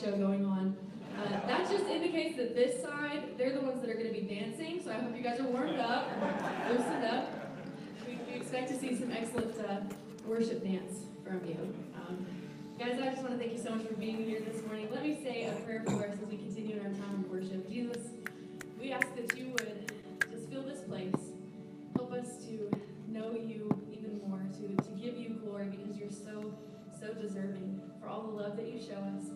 show going on. That just indicates that this side, they're the ones that are going to be dancing, so I hope you guys are warmed up, loosened up. We expect to see some excellent worship dance from you. Guys, I just want to thank you so much for being here this morning. Let me say a prayer for us as we continue in our time of worship. Jesus, we ask that you would just fill this place. Help us to know you even more, to give you glory, because you're so deserving for all the love that you show us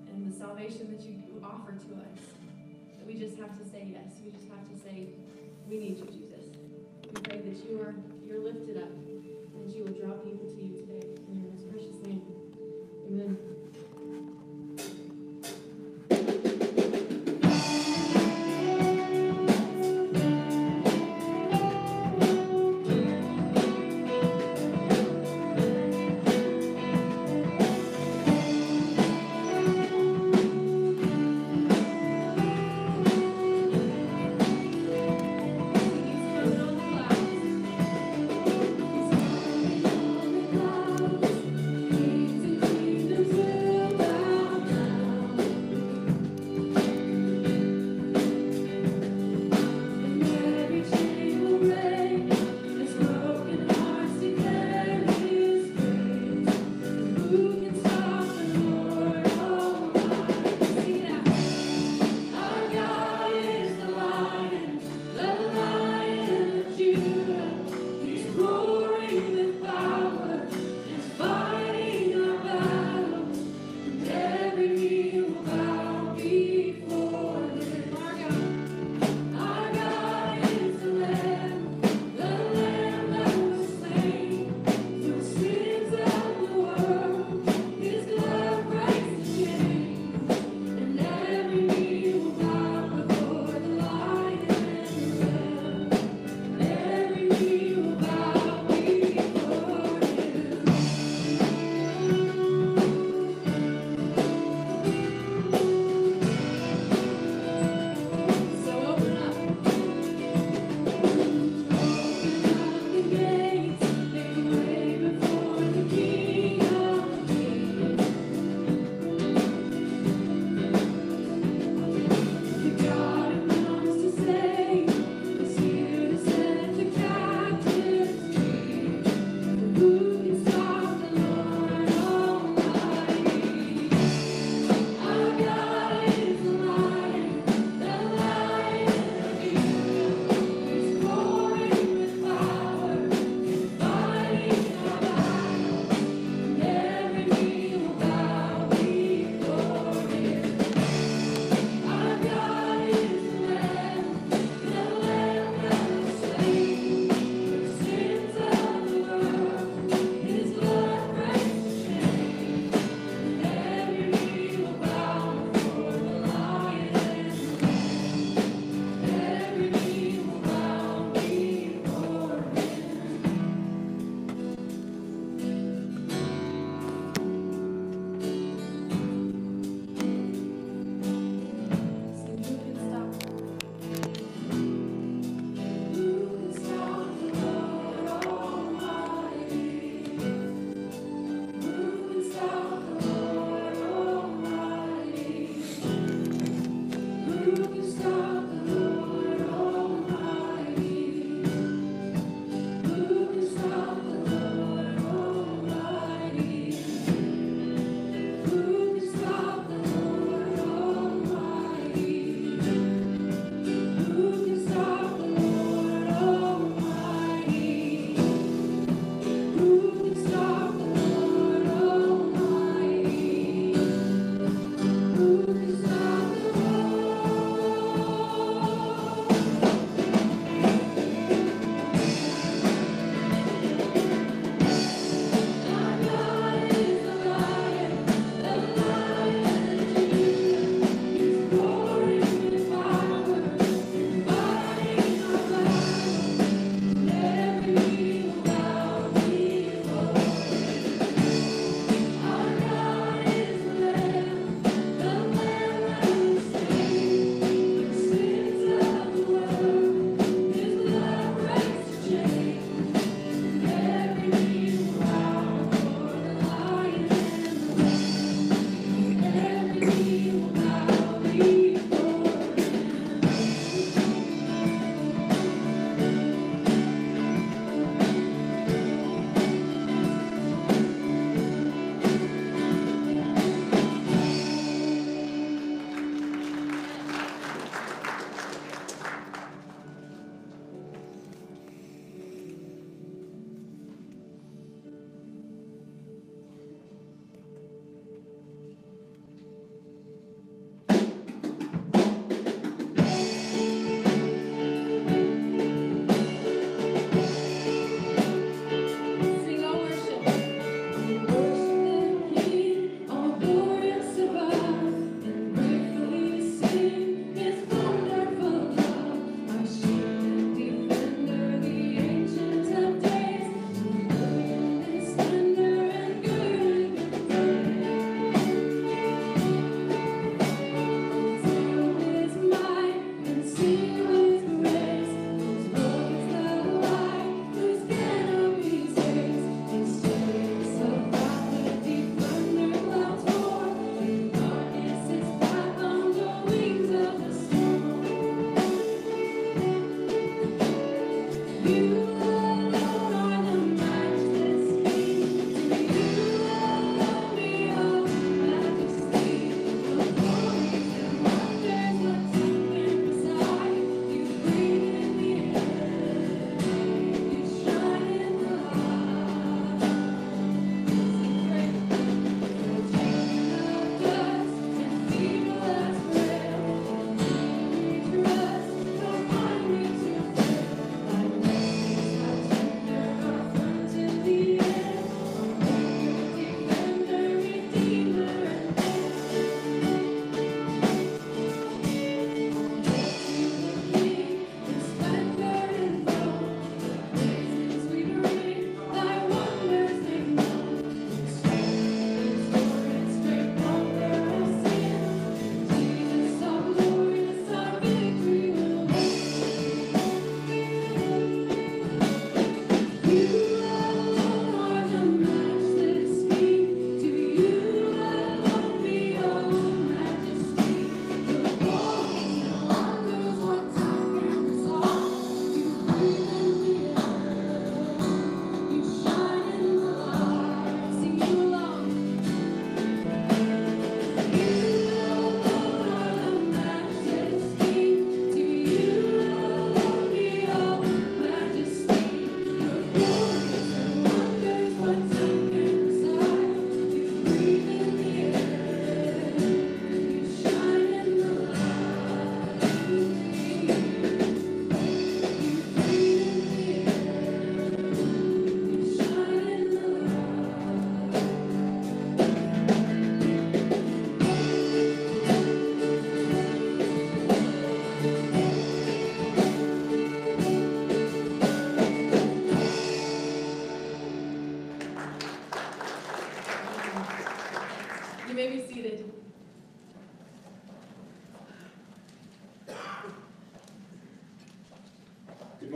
and the salvation that you offer to us. We just have to say yes. We just have to say, we need you, Jesus. We pray that you're lifted up and that you will draw people to you today. In your most precious name. Amen. Thank you.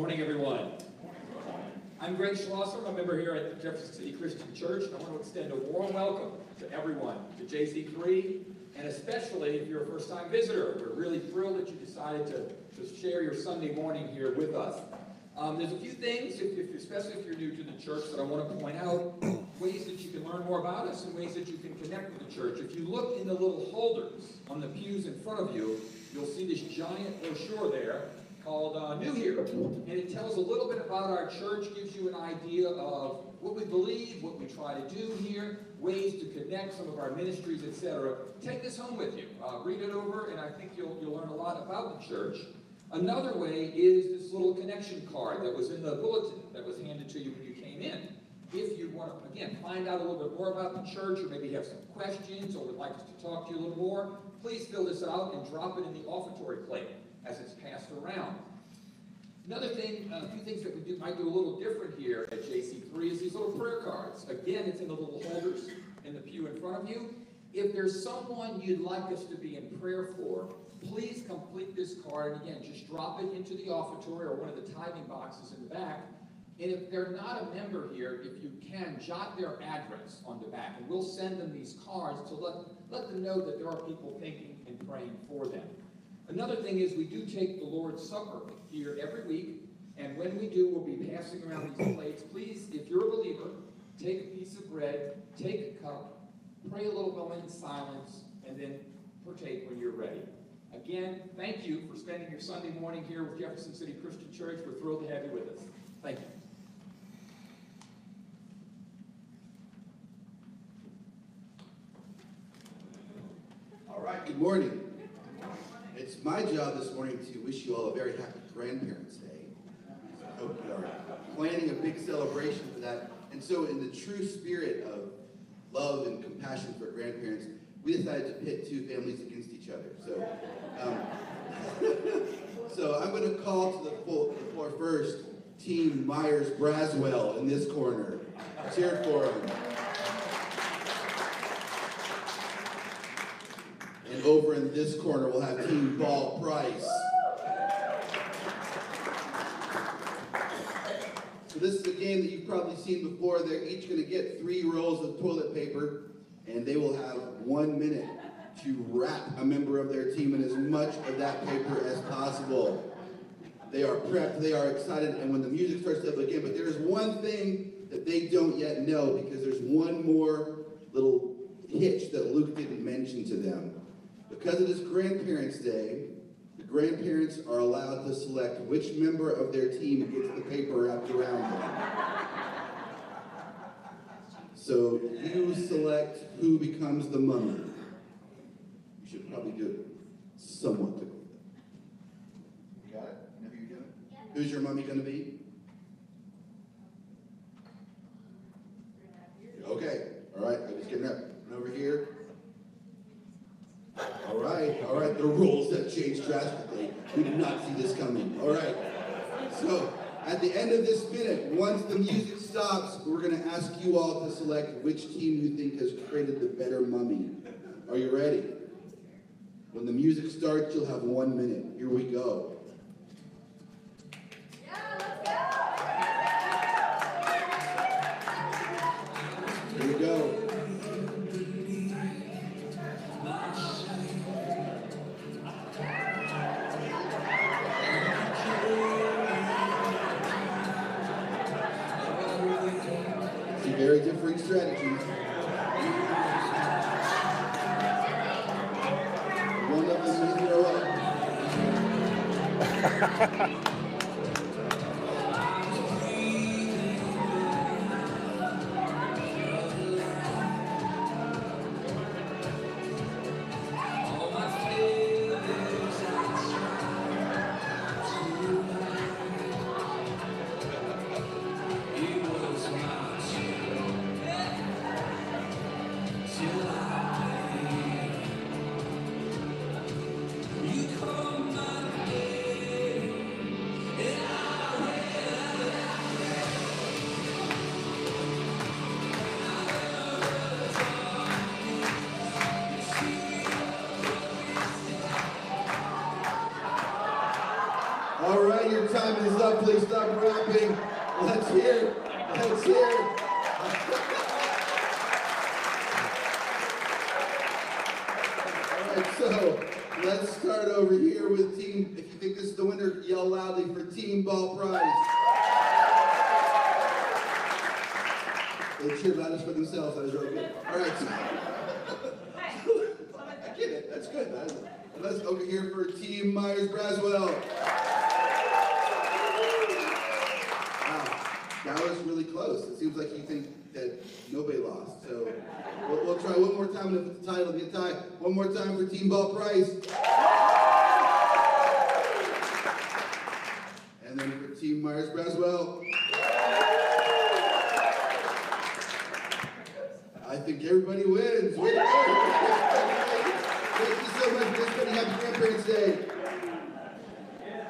Morning, everyone. I'm Greg Schlosser. I'm a member here at the Jefferson City Christian Church, and I want to extend a warm welcome to everyone, to JC3, and especially if you're a first-time visitor. We're really thrilled that you decided to share your Sunday morning here with us. There's a few things, especially if you're new to the church, that I want to point out, ways that you can learn more about us and ways that you can connect with the church. If you look in the little holders on the pews in front of you, you'll see this giant brochure there called New Here, and it tells a little bit about our church, gives you an idea of what we believe, what we try to do here, ways to connect some of our ministries, etc. Take this home with you. Read it over, and I think you'll learn a lot about the church. Another way is this little connection card that was in the bulletin that was handed to you when you came in. If you want to, again, find out a little bit more about the church, or maybe have some questions, or would like us to talk to you a little more, please fill this out and drop it in the offertory plate as it's passed around. Another thing, a few things that we might do a little different here at JC3 is these little prayer cards. Again, it's in the little holders in the pew in front of you. If there's someone you'd like us to be in prayer for, please complete this card, and again, just drop it into the offertory or one of the tithing boxes in the back. And if they're not a member here, if you can, jot their address on the back, and we'll send them these cards to let them know that there are people thinking and praying for them. Another thing is we do take the Lord's Supper here every week, and when we do, we'll be passing around these plates. Please, if you're a believer, take a piece of bread, take a cup, pray a little moment in silence, and then partake when you're ready. Again, thank you for spending your Sunday morning here with Jefferson City Christian Church. We're thrilled to have you with us. Thank you. All right, good morning. It's my job this morning to wish you all a very happy Grandparents' Day. I hope you are planning a big celebration for that. And so in the true spirit of love and compassion for grandparents, we decided to pit two families against each other. So I'm going to call to the floor first, Team Myers-Braswell in this corner. Cheer for them. And over in this corner, we'll have Team Ball-Price. So this is a game that you've probably seen before. They're each going to get 3 rolls of toilet paper, and they will have 1 minute to wrap a member of their team in as much of that paper as possible. They are prepped, they are excited, and when the music starts to play again, but there's one thing that they don't yet know, because there's one more little hitch that Luke didn't mention to them. Because it is Grandparents' Day, the grandparents are allowed to select which member of their team gets the paper wrapped around them. So you select who becomes the mummy. You should probably do it somewhat quickly. You got it? You know who you're doing? Yeah. Who's your mummy going to be? Okay. All right. I'm just getting up. And over here. All right, the rules have changed drastically. We did not see this coming. All right, so at the end of this minute, once the music stops, we're going to ask you all to select which team you think has created the better mummy. Are you ready? When the music starts, you'll have 1 minute. Here we go. Yeah, let's go! Here we go. Very differing strategies. One of them may throw up. up, please stop rapping. Let's hear. Let's hear. All right, so let's start over here with team. If you think this is the winner, yell loudly for Team Ball Prize. They cheered loudest for themselves. That was really good. All right. So, I get it. That's good. Let's over here for Team Myers-Braswell. Wow, that was really close. It seems like you think that nobody lost. So we'll try one more time, and if it's a tie, it'll be a tie. One more time for Team Ball Price. And then for Team Myers-Braswell. I think everybody wins. Way to go. Thank you so much for spending Happy Grandparents' Day. Yes.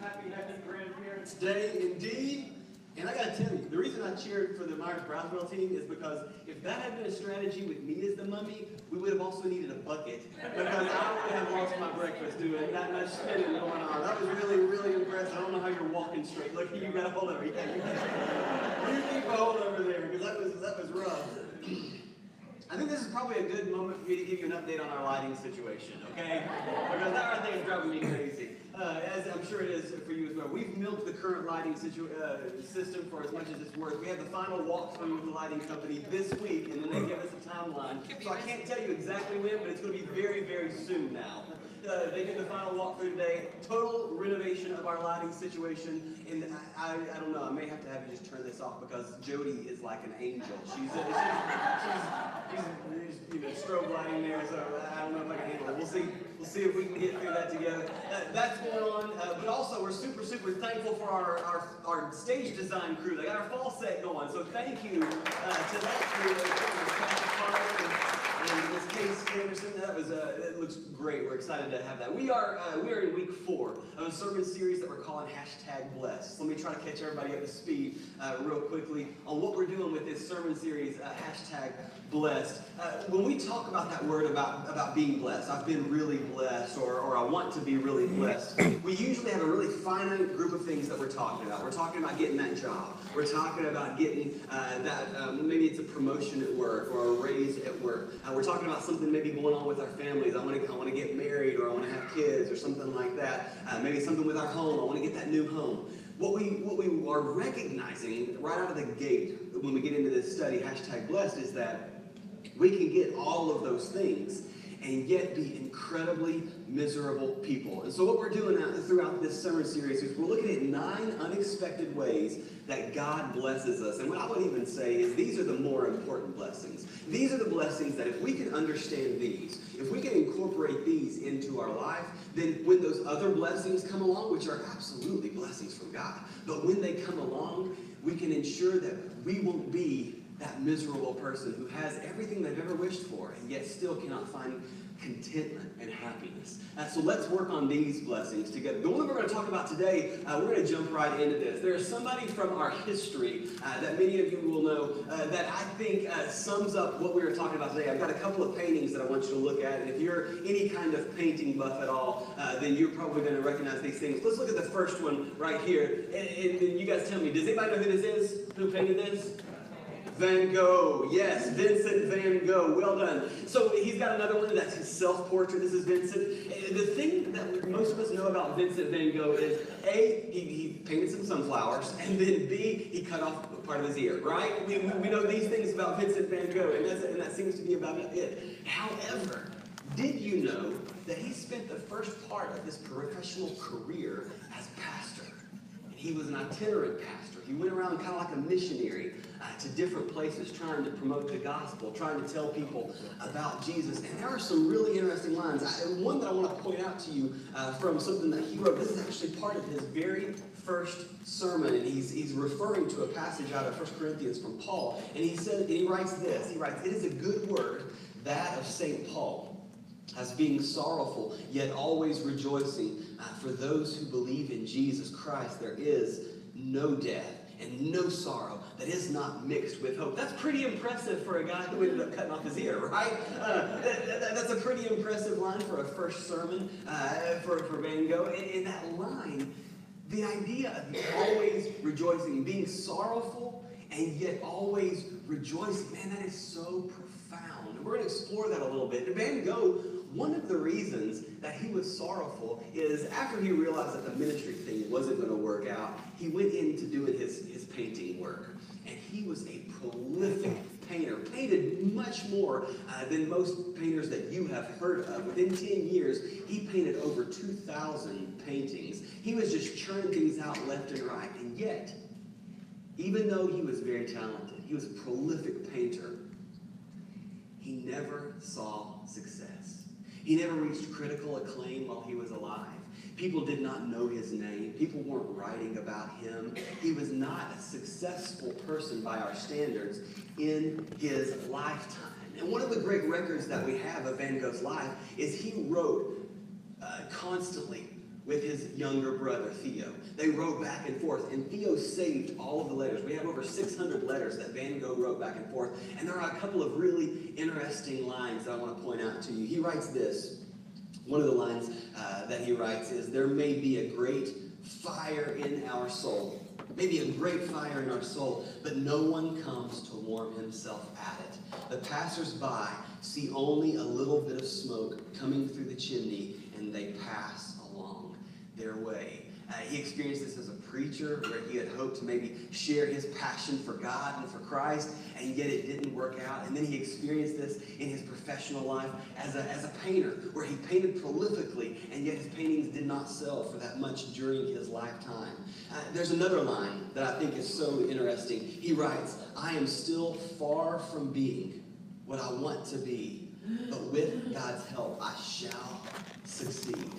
Happy Grandparents' Day indeed. And I gotta tell you, the reason I cheered for the Myers-Braswell team is because if that had been a strategy with me as the mummy, we would have also needed a bucket. Because I would have lost my breakfast doing that much spinning going on. That was really, really impressive. I don't know how you're walking straight. Look, you got a hold over. Yeah, you keep a hold over there, because that was rough. I think this is probably a good moment for me to give you an update on our lighting situation, okay? Because that right there is driving me crazy. As I'm sure it is for you as well. We've milked the current lighting system for as much as it's worth. We have the final walkthrough with the lighting company this week, and then they give us a timeline. So I can't tell you exactly when, but it's going to be very, very soon now. They did the final walkthrough today. Total renovation of our lighting situation. And I don't know, I may have to have you just turn this off because Jody is like an angel. She's strobe lighting there, so I don't know if I can handle it. We'll see if we can get through that together. That's going on, but also we're super, super thankful for our stage design crew. They got our fall set going, so thank you to that crew. And Ms. Case Anderson, it looks great. We're excited to have that. We are in week 4 of a sermon series that we're calling #Blessed. Let me try to catch everybody up to speed real quickly on what we're doing with this sermon series, #Blessed. When we talk about that word about being blessed, I've been really blessed, or I want to be really blessed, we usually have a really finite group of things that we're talking about. We're talking about getting that job. We're talking about getting maybe it's a promotion at work or a raise at work. We're talking about something maybe going on with our families. I want to get married, or I want to have kids, or something like that. Maybe something with our home. I want to get that new home. What we are recognizing right out of the gate when we get into this study, #Blessed, is that we can get all of those things and yet be incredibly miserable people. And so what we're doing throughout this sermon series is we're looking at 9 unexpected ways that God blesses us. And what I would even say is these are the more important blessings. These are the blessings that if we can understand these, if we can incorporate these into our life, then when those other blessings come along, which are absolutely blessings from God, but when they come along, we can ensure that we won't be that miserable person who has everything they've ever wished for and yet still cannot find contentment and happiness. So let's work on these blessings together. The one that we're going to talk about today, we're going to jump right into this. There is somebody from our history that many of you will know that I think sums up what we were talking about today. I've got a couple of paintings that I want you to look at, and if you're any kind of painting buff at all, then you're probably going to recognize these things. Let's look at the first one right here, and you guys tell me, does anybody know who this is? Who painted this? Van Gogh, yes, Vincent Van Gogh, well done. So he's got another one, that's his self-portrait. This is Vincent. The thing that most of us know about Vincent Van Gogh is, A, he painted some sunflowers, and then B, he cut off part of his ear, right? We know these things about Vincent Van Gogh, and that seems to be about it. However, did you know that he spent the first part of his professional career as pastor? And he was an itinerant pastor. He went around kind of like a missionary to different places trying to promote the gospel, trying to tell people about Jesus. And there are some really interesting lines. One that I want to point out to you from something that he wrote. This is actually part of his very first sermon, and he's referring to a passage out of 1 Corinthians from Paul. And he writes this. He writes, "It is a good word, that of St. Paul, as being sorrowful, yet always rejoicing. For those who believe in Jesus Christ, there is no death and no sorrow that is not mixed with hope." That's pretty impressive for a guy who ended up cutting off his ear, right? That's a pretty impressive line for a first sermon for Van Gogh. And that line The idea of always rejoicing, being sorrowful and yet always rejoicing, man, that is so profound. And we're going to explore that a little bit. And Van Gogh, one of the reasons that he was sorrowful is after he realized that the ministry thing wasn't going to work out, he went into doing his painting work. And he was a prolific painter, painted much more than most painters that you have heard of. Within 10 years, he painted over 2,000 paintings. He was just churning things out left and right. And yet, even though he was very talented, he was a prolific painter, he never saw success. He never reached critical acclaim while he was alive. People did not know his name. People weren't writing about him. He was not a successful person by our standards in his lifetime. And one of the great records that we have of Van Gogh's life is he wrote constantly with his younger brother, Theo. They wrote back and forth, and Theo saved all of the letters. We have over 600 letters that Van Gogh wrote back and forth, and there are a couple of really interesting lines that I want to point out to you. He writes this. One of the lines that he writes is, "There may be a great fire in our soul, maybe a great fire in our soul, but no one comes to warm himself at it. The passers-by see only a little bit of smoke coming through the chimney, and they pass along their way." He experienced this as a preacher, where he had hoped to maybe share his passion for God and for Christ, and yet it didn't work out. And then he experienced this in his professional life as a painter, where he painted prolifically, and yet his paintings did not sell for that much during his lifetime. There's another line that I think is so interesting. He writes, "I am still far from being what I want to be, but with God's help, I shall succeed."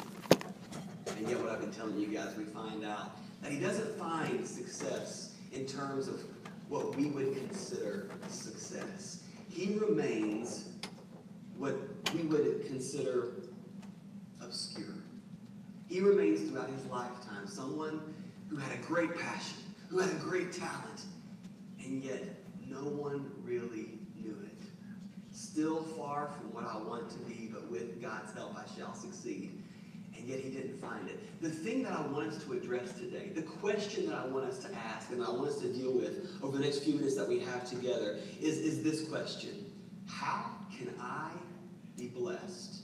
And yet what I've been telling you guys, we find out that he doesn't find success in terms of what we would consider success. He remains what we would consider obscure. He remains throughout his lifetime someone who had a great passion, who had a great talent, and yet no one really knew it. Still far from what I want to be, but with God's help I shall succeed. And yet he didn't find it. The thing that I want us to address today, the question that I want us to ask and I want us to deal with over the next few minutes that we have together is this question: how can I be blessed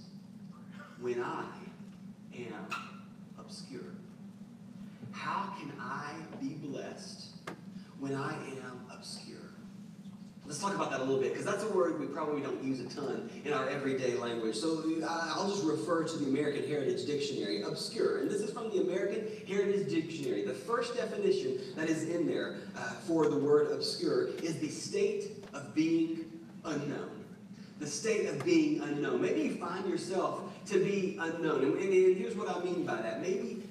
when I am obscure? How can I be blessed when I am obscure? Let's talk about that a little bit, because that's a word we probably don't use a ton in our everyday language. So I'll just refer to the American Heritage Dictionary, obscure. And this is from the American Heritage Dictionary. The first definition that is in there for the word obscure is the state of being unknown. The state of being unknown. Maybe you find yourself to be unknown. And here's what I mean by that. Maybe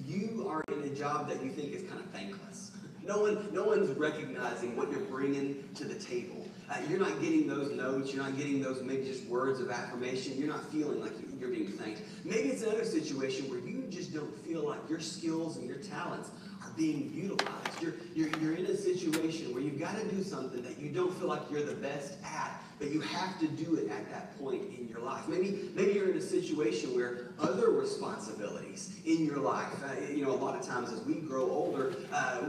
you are in a job that you think is kind of thankless. No one's recognizing what you're bringing to the table. You're not getting those notes. You're not getting those maybe just words of affirmation. You're not feeling like you're being thanked. Maybe it's another situation where you just don't feel like your skills and your talents are being utilized. You're in a situation where you've got to do something that you don't feel like you're the best at, but you have to do it at that point in your life. Maybe you're in a situation where other responsibilities in your life, a lot of times as we grow older,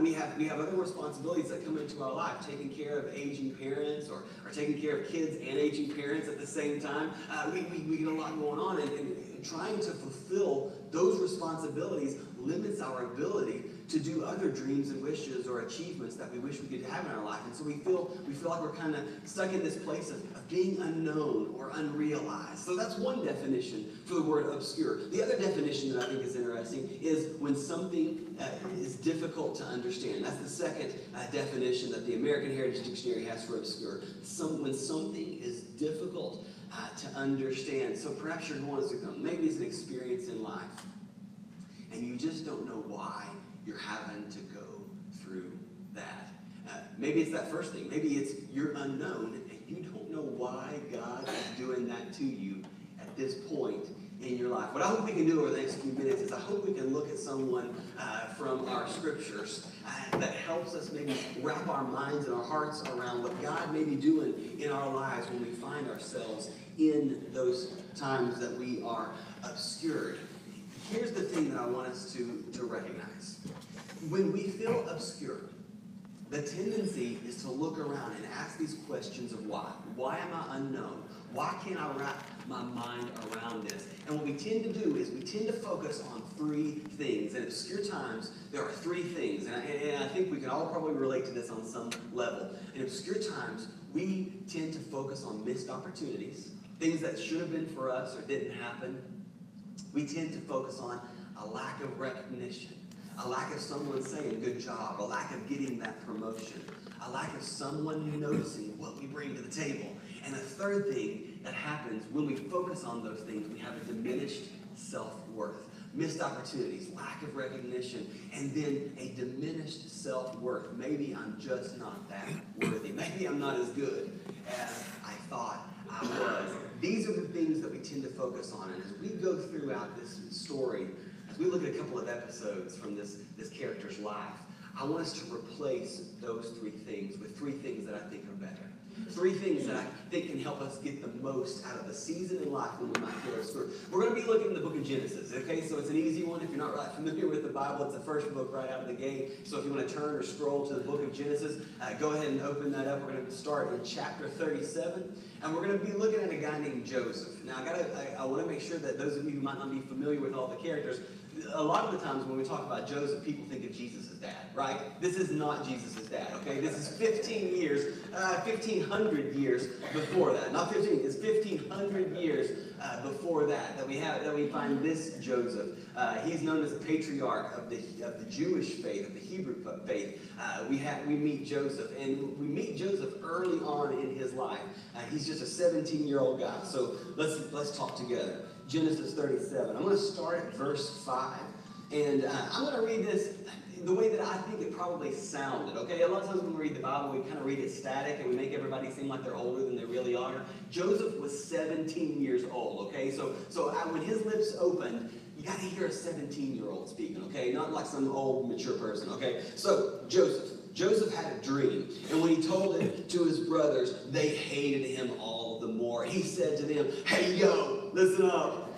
we have other responsibilities that come into our life, taking care of aging parents or taking care of kids and aging parents at the same time. We get a lot going on, and trying to fulfill those responsibilities limits our ability to do other dreams and wishes or achievements that we wish we could have in our life. And so we feel like we're kind of stuck in this place of being unknown or unrealized. So that's one definition for the word obscure. The other definition that I think is interesting is when something is difficult to understand. That's the second definition that the American Heritage Dictionary has for obscure. When something is difficult to understand. So perhaps you're going through something. Maybe it's an experience in life, and you just don't know why you're having to go through that. Maybe it's that first thing. Maybe it's you're unknown and you don't know why God is doing that to you at this point in your life. What I hope we can do over the next few minutes is I hope we can look at someone from our scriptures that helps us maybe wrap our minds and our hearts around what God may be doing in our lives when we find ourselves in those times that we are obscured. here's the thing that I want us to recognize. When we feel obscure, the tendency is to look around and ask these questions of why. Why am I unknown? Why can't I wrap my mind around this? And what we tend to do is we tend to focus on three things. In obscure times, there are three things. And I think we can all probably relate to this on some level. In obscure times, we tend to focus on missed opportunities, things that should have been for us or didn't happen. We tend to focus on a lack of recognition, a lack of someone saying good job, a lack of getting that promotion, a lack of someone noticing what we bring to the table. And the third thing that happens when we focus on those things, we have a diminished self-worth. Missed opportunities, lack of recognition, and then a diminished self-worth. Maybe I'm just not that worthy. Maybe I'm not as good as I thought I was. These are the things that we tend to focus on. And as we go throughout this story, as we look at a couple of episodes from this character's life, I want us to replace those three things with three things that I think are better. Three things that I think can help us get the most out of the season in life when we might feel obscure. We're going to be looking at the book of Genesis, okay? So it's an easy one. If you're not really familiar with the Bible, it's the first book right out of the gate. So if you want to turn or scroll to the book of Genesis, go ahead and open that up. We're going to start in chapter 37. And we're going to be looking at a guy named Joseph. Now, I want to make sure that those of you who might not be familiar with all the characters, a lot of the times when we talk about Joseph, people think of Jesus' dad, right? This is not Jesus' dad, okay? This is 1,500 years before that. Not 15, it's 1,500 years before that we find this Joseph. He's known as the patriarch of the Jewish faith, of the Hebrew faith. We meet Joseph, and we meet Joseph early on in his life. He's just a 17-year-old guy. So let's talk together. Genesis 37. I'm going to start at verse 5. And I'm going to read this the way that I think it probably sounded, okay? A lot of times when we read the Bible, we kind of read it static, and we make everybody seem like they're older than they really are. Joseph was 17 years old, okay? So when his lips opened, you got to hear a 17-year-old speaking, okay? Not like some old, mature person, okay? So, Joseph had a dream, and when he told it to his brothers, they hated him all the more. He said to them, hey, yo, listen up.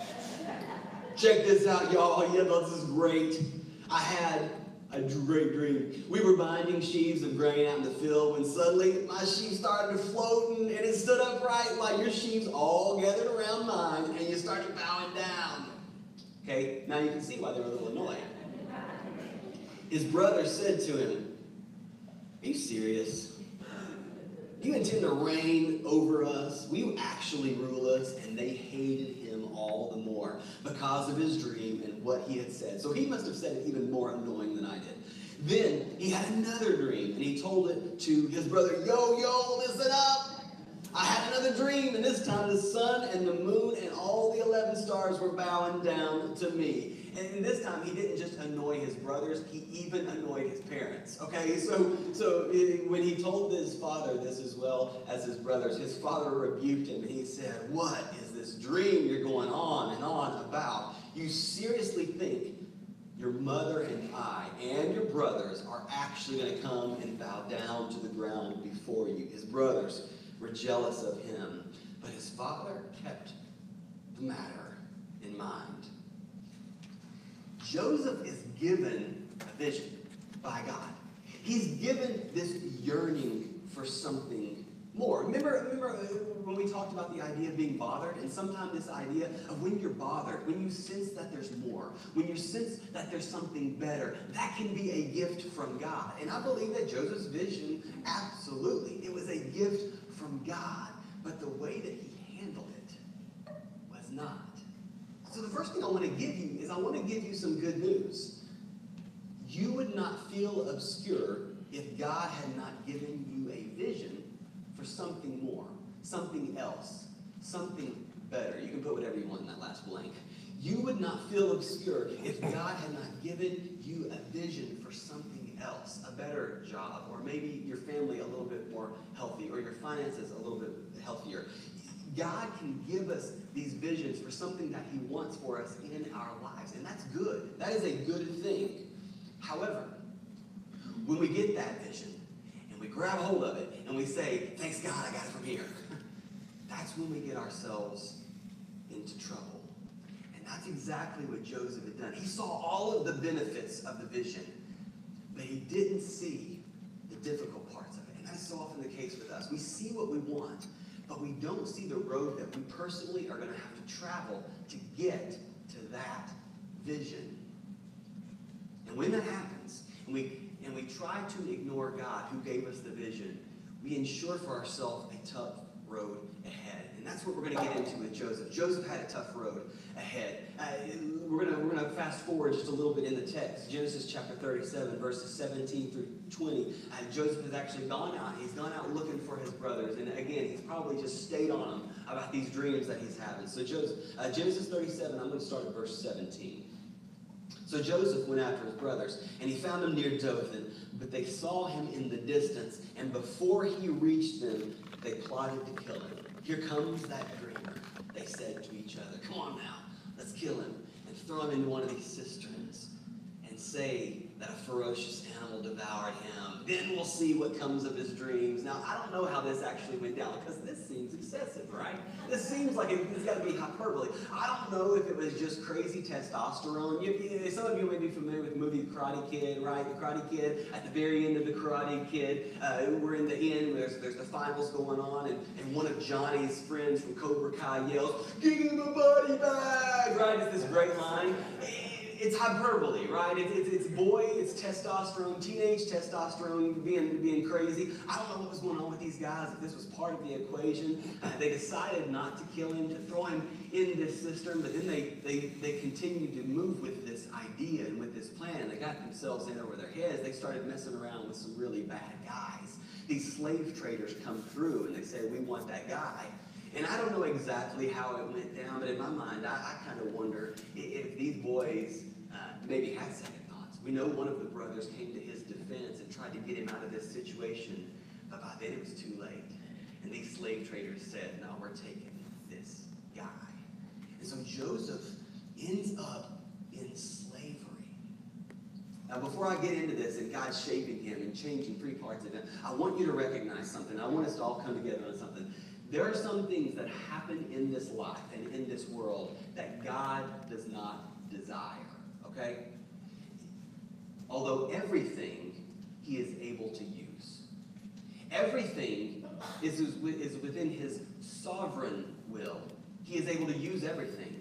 Check this out, y'all. Yeah, this is great. I had a great dream. We were binding sheaves of grain out in the field when suddenly my sheaves started floating, and it stood upright like your sheaves all gathered around mine, and you started bowing down. Okay, now you can see why they were a little annoyed. His brothers said to him, are you serious? Do you intend to reign over us? Will you actually rule us? And they hated him all the more because of his dream and what he had said. So he must have said it even more annoying than I did. Then he had another dream, and he told it to his brother, yo, listen up. I had another dream, and this time the sun and the moon and all the 11 stars were bowing down to me. And this time he didn't just annoy his brothers, he even annoyed his parents. Okay, so when he told his father this as well as his brothers, his father rebuked him, and he said, what is this dream you're going on and on about? You seriously think your mother and I and your brothers are actually going to come and bow down to the ground before you? His brothers were jealous of him, but his father kept the matter in mind. Joseph is given a vision by God. He's given this yearning for something more. Remember when we talked about the idea of being bothered, and sometimes this idea of when you're bothered, when you sense that there's more, when you sense that there's something better, that can be a gift from God. And I believe that Joseph's vision, absolutely, it was a gift from God, but the way that he handled it was not. So the first thing I want to give you is I want to give you some good news. You would not feel obscure if God had not given you a vision for something more, something else, something better. You can put whatever you want in that last blank. You would not feel obscure if God had not given you a vision for something else, a better job, or maybe your family a little bit more healthy, or your finances a little bit healthier. God can give us these visions for something that he wants for us in our lives, and that's good. That is a good thing. However, when we get that vision, and we grab hold of it, and we say, thanks God, I got it from here, that's when we get ourselves into trouble. And that's exactly what Joseph had done. He saw all of the benefits of the vision, but he didn't see the difficult parts of it. And that's so often the case with us. We see what we want, but we don't see the road that we personally are going to have to travel to get to that vision. And when that happens, and we try to ignore God who gave us the vision, we ensure for ourselves a tough road ahead. And that's what we're going to get into with Joseph. Joseph had a tough road ahead. We're going to fast forward just a little bit in the text. Genesis chapter 37, verses 17 through 20. Joseph has actually gone out. He's gone out looking for his brothers. And again, he's probably just stayed on them about these dreams that he's having. So Genesis 37, I'm going to start at verse 17. So Joseph went after his brothers, and he found them near Dothan, but they saw him in the distance, and before he reached them, they plotted to kill him. Here comes that dreamer, they said to each other. Come on now, let's kill him and throw him into one of these cisterns and say that a ferocious animal devoured him. Then we'll see what comes of his dreams. Now, I don't know how this actually went down because this seems excessive, right? This seems like it's got to be hyperbole. I don't know if it was just crazy testosterone. Some of you may be familiar with the movie Karate Kid, right? The Karate Kid, at the very end of the Karate Kid, we're in the end, there's the finals going on, and one of Johnny's friends from Cobra Kai yells, "Give him a body bag!" Right? It's this great line. It's hyperbole, right? It's testosterone, teenage testosterone being crazy. I don't know what was going on with these guys, if this was part of the equation. They decided not to kill him, to throw him in this cistern, but then they continued to move with this idea and with this plan. They got themselves in over their heads. They started messing around with some really bad guys. These slave traders come through and they say, "We want that guy." And I don't know exactly how it went down, but in my mind, I kind of wonder if these boys maybe had second thoughts. We know one of the brothers came to his defense and tried to get him out of this situation, but by then it was too late. And these slave traders said, "No, we're taking this guy." And so Joseph ends up in slavery. Now, before I get into this and God shaping him and changing three parts of him, I want you to recognize something. I want us to all come together on something. There are some things that happen in this life and in this world that God does not desire, okay? Although everything he is able to use. Everything is within his sovereign will. He is able to use everything.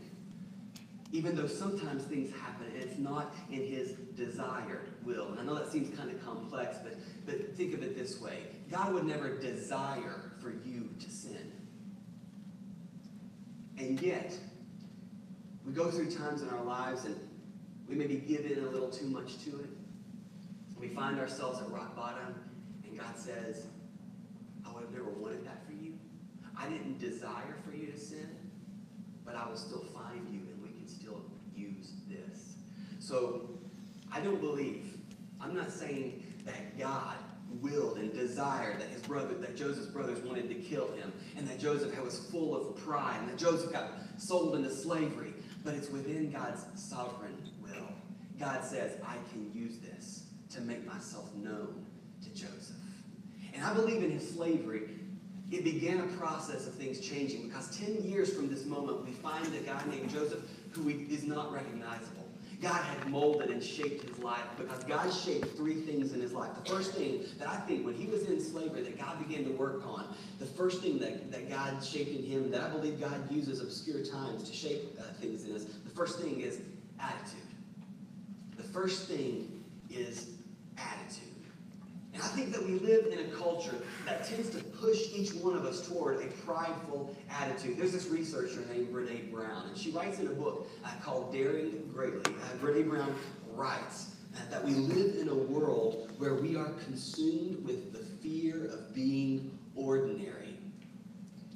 Even though sometimes things happen and it's not in his desired will. And I know that seems kind of complex, but think of it this way. God would never desire for you to sin. And yet, we go through times in our lives and we maybe give in a little too much to it. We find ourselves at rock bottom, and God says, "I would have never wanted that for you. I didn't desire for you to sin, but I will still find you, and we can still use this." So, I don't believe, I'm not saying that God willed and desired that Joseph's brothers wanted to kill him, and that Joseph was full of pride, and that Joseph got sold into slavery. But it's within God's sovereign will. God says, "I can use this to make myself known to Joseph." And I believe in his slavery, it began a process of things changing, because 10 years from this moment, we find a guy named Joseph who is not recognizable. God had molded and shaped his life, because God shaped three things in his life. The first thing that I think when he was in slavery that God began to work on, the first thing that God shaped in him, that I believe God uses obscure times to shape things in us, the first thing is attitude. The first thing is attitude. And I think that we live in a culture that tends to push each one of us toward a prideful attitude. There's this researcher named Brene Brown, and she writes in a book called Daring Greatly. Brene Brown writes that we live in a world where we are consumed with the fear of being ordinary.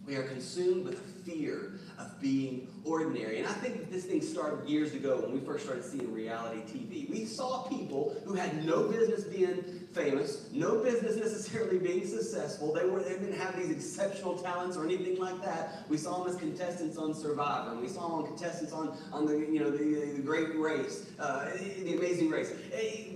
We are consumed with the fear of being ordinary. And I think that this thing started years ago when we first started seeing reality TV. We saw people who had no business being famous, no business necessarily being successful. They didn't have these exceptional talents or anything like that. We saw them as contestants on Survivor, and we saw them on contestants on the Great Race, the Amazing Race.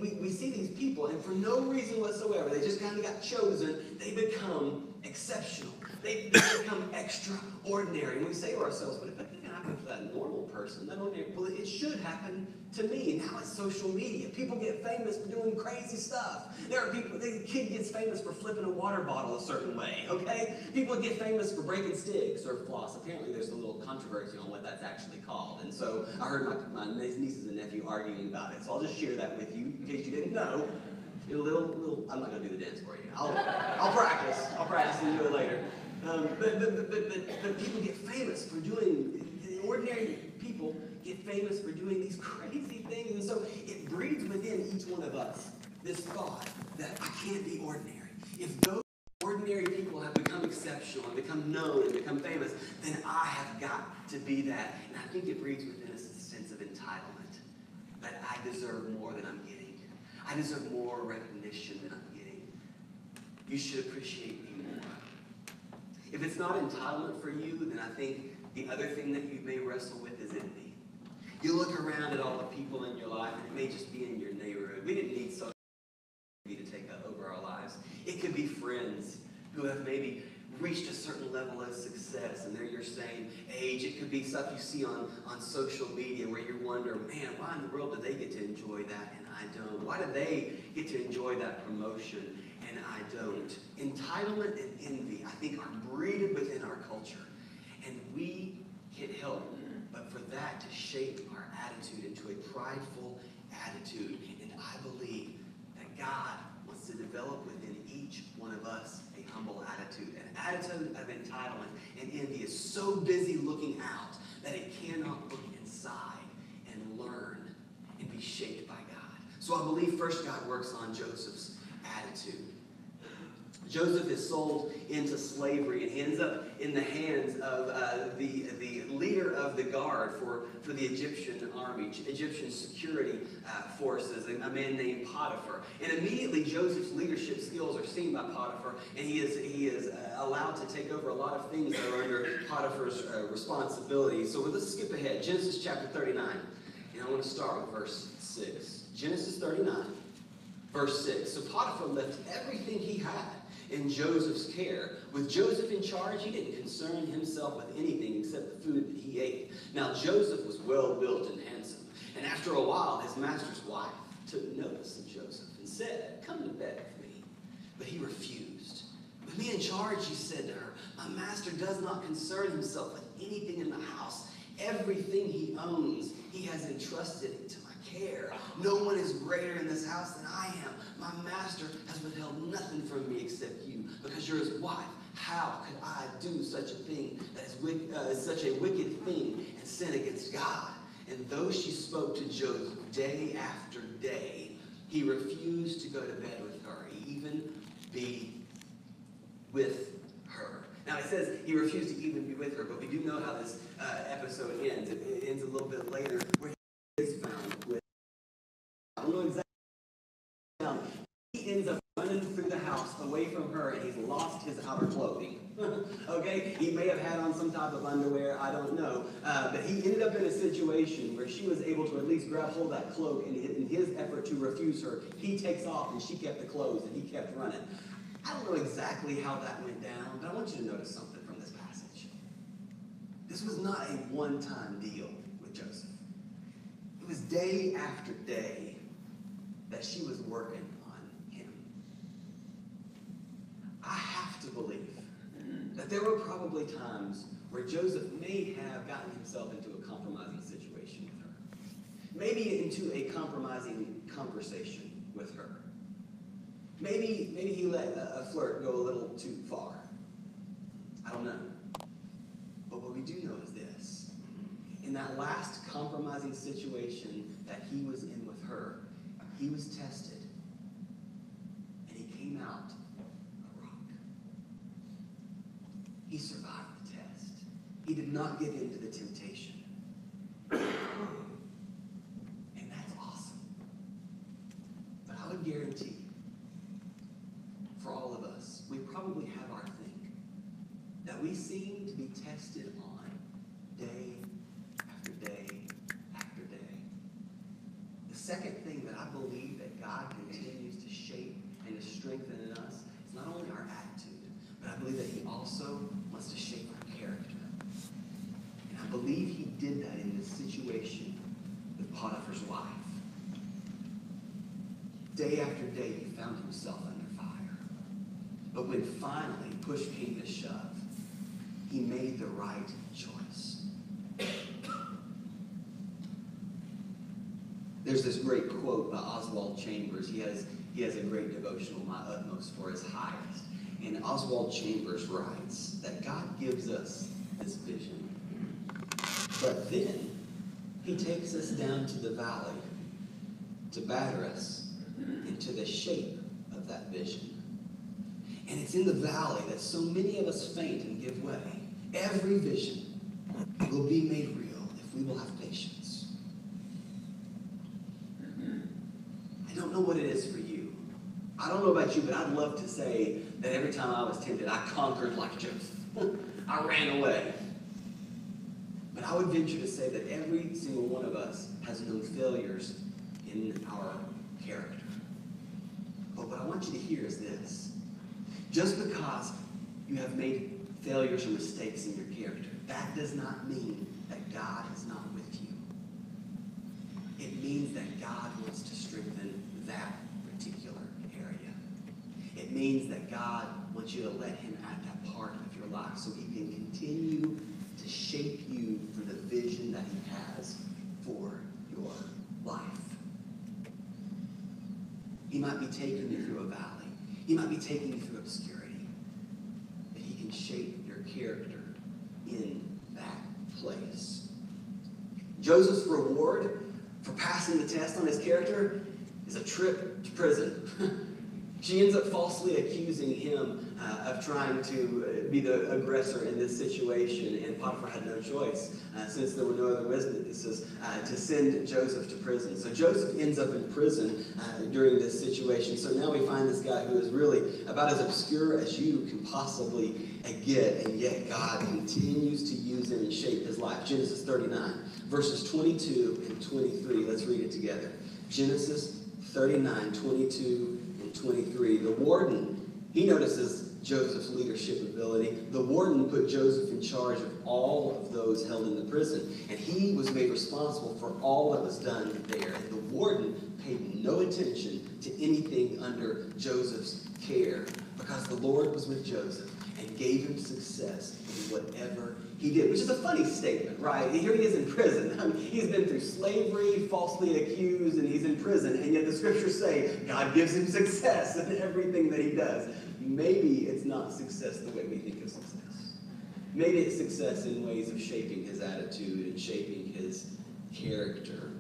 We see these people, and for no reason whatsoever, they just kind of got chosen. They become exceptional. They become extraordinary. And we say to ourselves, but if I happen to that normal person, that ordinary, well, it should happen to me. Now it's social media. People get famous for doing crazy stuff. There are people, the kid gets famous for flipping a water bottle a certain way, okay? People get famous for breaking sticks or floss. Apparently there's a little controversy on what that's actually called. And so I heard my nieces and nephew arguing about it. So I'll just share that with you in case you didn't know. I'm not going to do the dance for you. I'll practice. I'll practice and do it later. But people get famous for doing, ordinary people get famous for doing these crazy things. And so it breeds within each one of us this thought that I can't be ordinary. If those ordinary people have become exceptional and become known and become famous, then I have got to be that. And I think it breeds within us a sense of entitlement, that I deserve more than I'm getting. I deserve more recognition than I'm getting. You should appreciate me more. If it's not entitlement for you, then I think the other thing that you may wrestle with is envy. You look around at all the people in your life, and it may just be in your neighborhood. We didn't need social media to take over our lives. It could be friends who have maybe reached a certain level of success, and they're your same age. It could be stuff you see on social media where you wonder, man, why in the world do they get to enjoy that and I don't? Why do they get to enjoy that promotion and I don't? Entitlement and envy, I think, are breeded within our culture. And we can't help but for that to shape our attitude into a prideful attitude. And I believe that God wants to develop within each one of us a humble attitude. An attitude of entitlement and envy is so busy looking out that it cannot look inside and learn and be shaped by God. So I believe first God works on Joseph's attitude. Joseph is sold into slavery, and he ends up in the hands of the leader of the guard for the Egyptian army, Egyptian security forces, a man named Potiphar. And immediately Joseph's leadership skills are seen by Potiphar, and he is allowed to take over a lot of things that are under Potiphar's responsibility. So let's skip ahead. Genesis chapter 39, and I want to start with verse 6. Genesis 39, verse 6. So Potiphar left everything he had in Joseph's care. With Joseph in charge, he didn't concern himself with anything except the food that he ate. Now Joseph was well built and handsome, and after a while his master's wife took notice of Joseph and said, "Come to bed with me." But he refused. "With me in charge," he said to her, "my master does not concern himself with anything in the house. Everything he owns, he has entrusted to my care. No one is greater in this house than I am. My master has withheld nothing from me except you, because you're his wife. How could I do such a thing that is such a wicked thing and sin against God?" And though she spoke to Joseph day after day, he refused to go to bed with her, even be with her. Now it says he refused to even be with her, but we do know how this episode ends. It ends a little bit later where he is found with. I don't know exactly. He ends up running through the house away from her, and he's lost his outer clothing. Okay? He may have had on some type of underwear, I don't know. But he ended up in a situation where she was able to at least grab hold of that cloak, and in his effort to refuse her, he takes off and she kept the clothes and he kept running. I don't know exactly how that went down, but I want you to notice something from this passage. This was not a one-time deal with Joseph. It was day after day that she was working on him. I have to believe that there were probably times where Joseph may have gotten himself into a compromising situation with her. Maybe into a compromising conversation with her. Maybe he let a flirt go a little too far. I don't know. But what we do know is this. In that last compromising situation that he was in with her, he was tested. And he came out a rock. He survived the test. He did not give in to the temptation. And that's awesome. But I would guarantee for all of us, we probably have our thing that we seem to be tested on day after day after day. The second thing that I believe that God continues to shape and to strengthen in us is not only our attitude, but I believe that he also wants to shape our character. And I believe he situation with Potiphar's wife. Day after day, he found himself under fire. But when finally push came to shove, he made the right choice. There's this great quote by Oswald Chambers. He has a great devotional, My Utmost for His Highest. And Oswald Chambers writes that God gives us this vision, but then he takes us down to the valley to batter us into the shape of that vision. And it's in the valley that so many of us faint and give way. Every vision will be made real if we will have patience. I don't know what it is for you. I don't know about you, but I'd love to say that every time I was tempted, I conquered like Joseph. I ran away. But I would venture to say that every single one of us has known failures in our character. But what I want you to hear is this. Just because you have made failures or mistakes in your character, that does not mean that God is not with you. It means that God wants to strengthen that particular area. It means that God wants you to let him at that part of your life so he can continue to shape you for the vision that he has for your life. He might be taking you through a valley. He might be taking you through obscurity. But he can shape your character in that place. Joseph's reward for passing the test on his character is a trip to prison. She ends up falsely accusing him of trying to be the aggressor in this situation, and Potiphar had no choice, since there were no other witnesses, to send Joseph to prison. So Joseph ends up in prison during this situation. So now we find this guy who is really about as obscure as you can possibly get, and yet God continues to use him and shape his life. Genesis 39, verses 22 and 23. Let's read it together. Genesis 39, 22 and 23. The warden, he notices Joseph's leadership ability. The warden put Joseph in charge of all of those held in the prison, and he was made responsible for all that was done there. And the warden paid no attention to anything under Joseph's care, because the Lord was with Joseph and gave him success in whatever he did, which is a funny statement, right? Here he is in prison. I mean, he's been through slavery, falsely accused, and he's in prison, and yet the scriptures say God gives him success in everything that he does. Maybe it's not success the way we think of success. Maybe it's success in ways of shaping his attitude and shaping his character.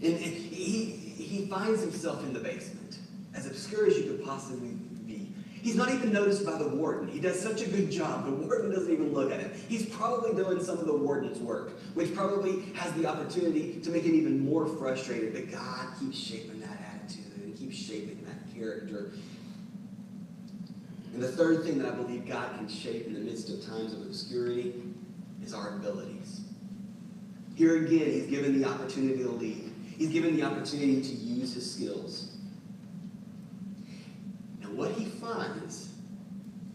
And he finds himself in the basement, as obscure as you could possibly be. He's not even noticed by the warden. He does such a good job, the warden doesn't even look at him. He's probably doing some of the warden's work, which probably has the opportunity to make him even more frustrated. But God keeps shaping that attitude and keeps shaping that character. And the third thing that I believe God can shape in the midst of times of obscurity is our abilities. Here again, he's given the opportunity to lead. He's given the opportunity to use his skills. And what he finds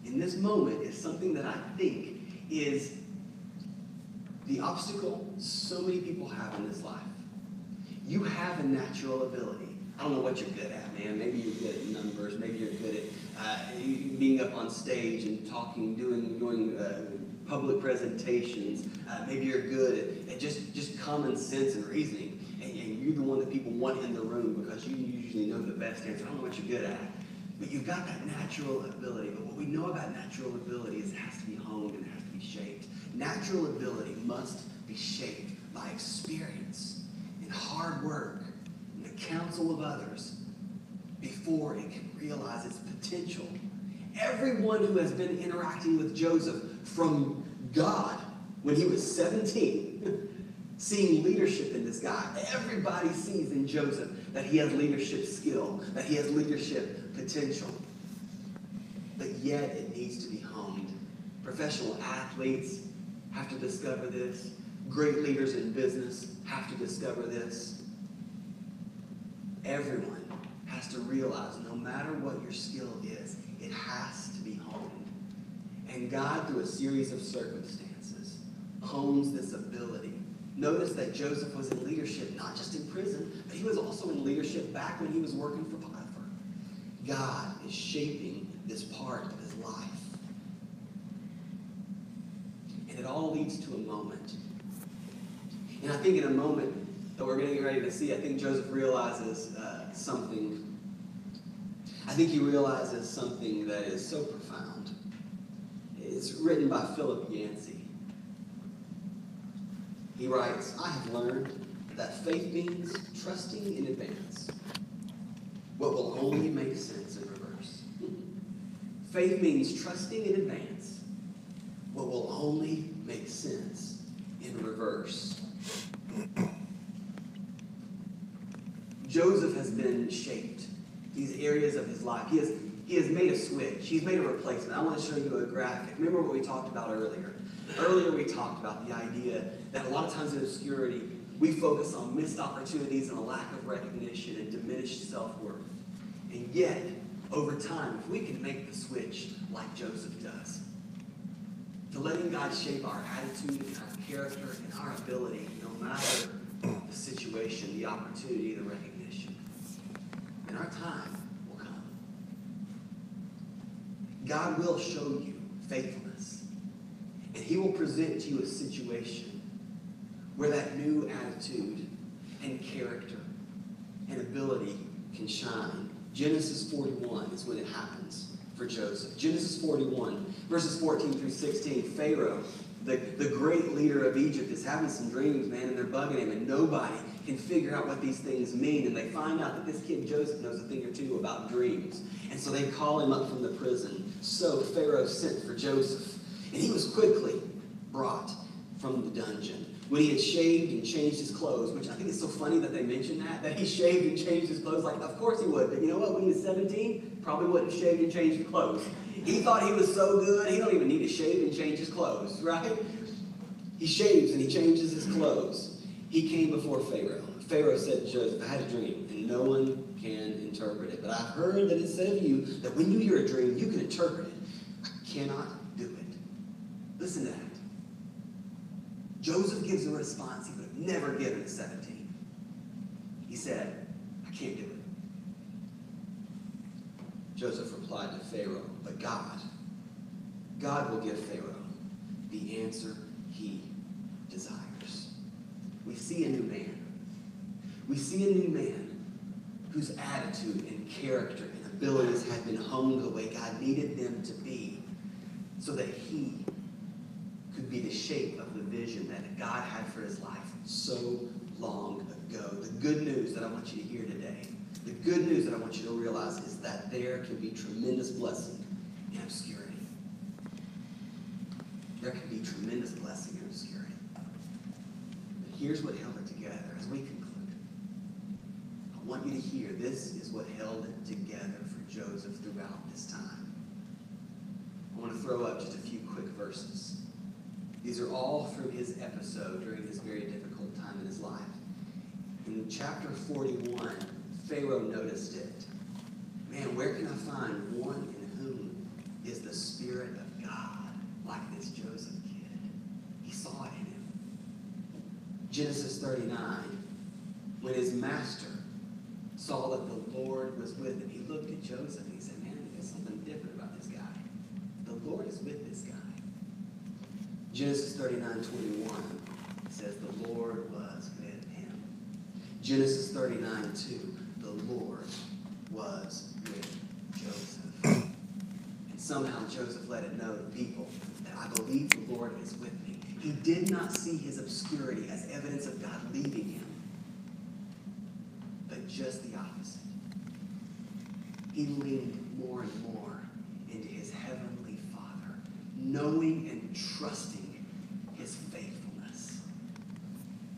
in this moment is something that I think is the obstacle so many people have in this life. You have a natural ability. I don't know what you're good at, man. Maybe you're good at numbers. Maybe you're good at being up on stage and talking, doing public presentations. Maybe you're good at just common sense and reasoning. And you're the one that people want in the room because you usually know the best answer. I don't know what you're good at. But you've got that natural ability. But what we know about natural ability is it has to be honed and it has to be shaped. Natural ability must be shaped by experience and hard work and the counsel of others before it can realize its potential. Everyone who has been interacting with Joseph from God when he was 17, seeing leadership in this guy, everybody sees in Joseph that he has leadership skill, that he has leadership potential. But yet it needs to be honed. Professional athletes have to discover this. Great leaders in business have to discover this. Everyone has to realize no matter what your skill is, it has to be honed. And God, through a series of circumstances, hones this ability Notice that Joseph was in leadership, not just in prison, but he was also in leadership back when he was working for Potiphar. God is shaping this part of his life. And it all leads to a moment. And I think in a moment that we're getting ready to see, I think Joseph realizes something. I think he realizes something that is so profound. It's written by Philip Yancey. He writes, I have learned that faith means trusting in advance what will only make sense in reverse. Faith means trusting in advance what will only make sense in reverse. Joseph has been shaped. These areas of his life. He has made a switch. He's made a replacement. I want to show you a graphic. Remember what we talked about earlier? Earlier we talked about the idea that a lot of times in obscurity, we focus on missed opportunities and a lack of recognition and diminished self-worth. And yet, over time, if we can make the switch like Joseph does, to letting God shape our attitude and our character and our ability, no matter the situation, the opportunity, the recognition, then our time will come. God will show you faithfulness. And he will present to you a situation where that new attitude and character and ability can shine. Genesis 41 is when it happens for Joseph. Genesis 41, verses 14 through 16. Pharaoh, the great leader of Egypt, is having some dreams, man, and they're bugging him, and nobody can figure out what these things mean. And they find out that this kid Joseph knows a thing or two about dreams. And so they call him up from the prison. So Pharaoh sent for Joseph. And he was quickly brought from the dungeon. When he had shaved and changed his clothes, which I think is so funny that they mention that he shaved and changed his clothes. Like, of course he would. But you know what? When he was 17, probably wouldn't have shaved and changed his clothes. He thought he was so good, he don't even need to shave and change his clothes, right? He shaves and he changes his clothes. He came before Pharaoh. Pharaoh said to Joseph, I had a dream, and no one can interpret it. But I've heard that it said of you that when you hear a dream, you can interpret it. I cannot do it. Listen to that. Joseph gives a response he would have never given at 17. He said, I can't do it. Joseph replied to Pharaoh, but God will give Pharaoh the answer he desires. We see a new man. We see a new man whose attitude and character and abilities had been honed the way God needed them to be so that he could be the shape of the vision that God had for his life so long ago. The good news that I want you to hear today, the good news that I want you to realize is that there can be tremendous blessing in obscurity. There can be tremendous blessing in obscurity. But here's what held it together as we conclude. I want you to hear this is what held it together for Joseph throughout this time. I want to throw up just a few quick verses. These are all from his episode during this very difficult time in his life. In chapter 41, Pharaoh noticed it. Man, where can I find one in whom is the Spirit of God like this Joseph kid? He saw it in him. Genesis 39, when his master saw that the Lord was with him, he looked at Joseph and he said, man, there's something different about this guy. The Lord is with this guy. Genesis 39:21 says the Lord was with him. Genesis 39:2, the Lord was with Joseph. And somehow Joseph let it know to people that I believe the Lord is with me. He did not see his obscurity as evidence of God leaving him, but just the opposite. He leaned more and more into his heavenly Father, knowing and trusting his faithfulness.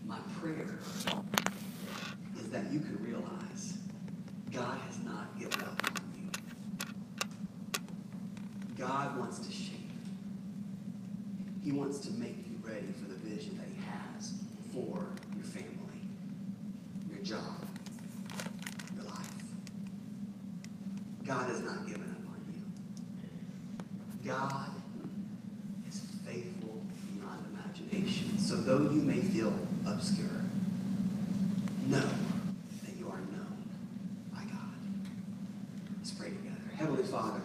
My prayer is that you can realize God has not given up on you. God wants to shape you. He wants to make you ready for the vision that he has for your family, your job, your life. God has not given up on you. God is faithful beyond imagination. So though you may feel obscure. Know that you are known by God. Let's pray together. Heavenly Father,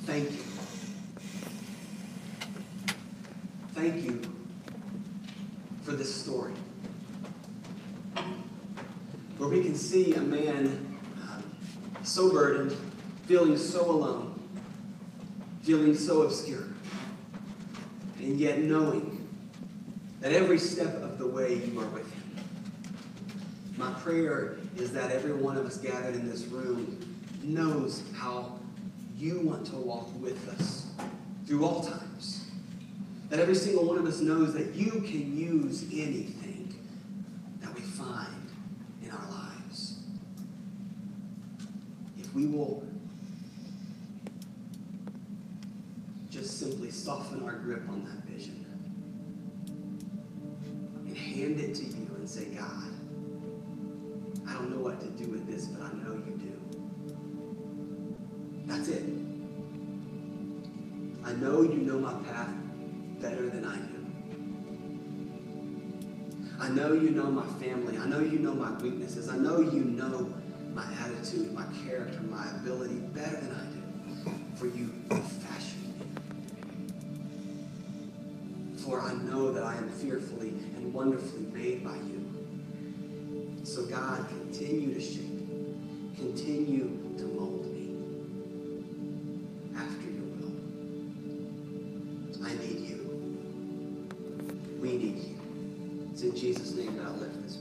thank you. Thank you for this story, where we can see a man so burdened, feeling so alone, feeling so obscure, and yet knowing that every step of the way you are with him. My prayer is that every one of us gathered in this room knows how you want to walk with us through all times. That every single one of us knows that you can use anything that we find in our lives. If we will just simply soften our grip on that vision and hand it to you and say, God, I don't know what to do with this, but I know you do. That's it. I know you know my path better than I do. I know you know my family. I know you know my weaknesses. I know you know my attitude, my character, my ability better than I do. For you fashioned me. For I know that I am fearfully and wonderfully made by you. So God, continue to shape me. Continue to mold me after your will. I need you. We need you. It's in Jesus' name that I lift this.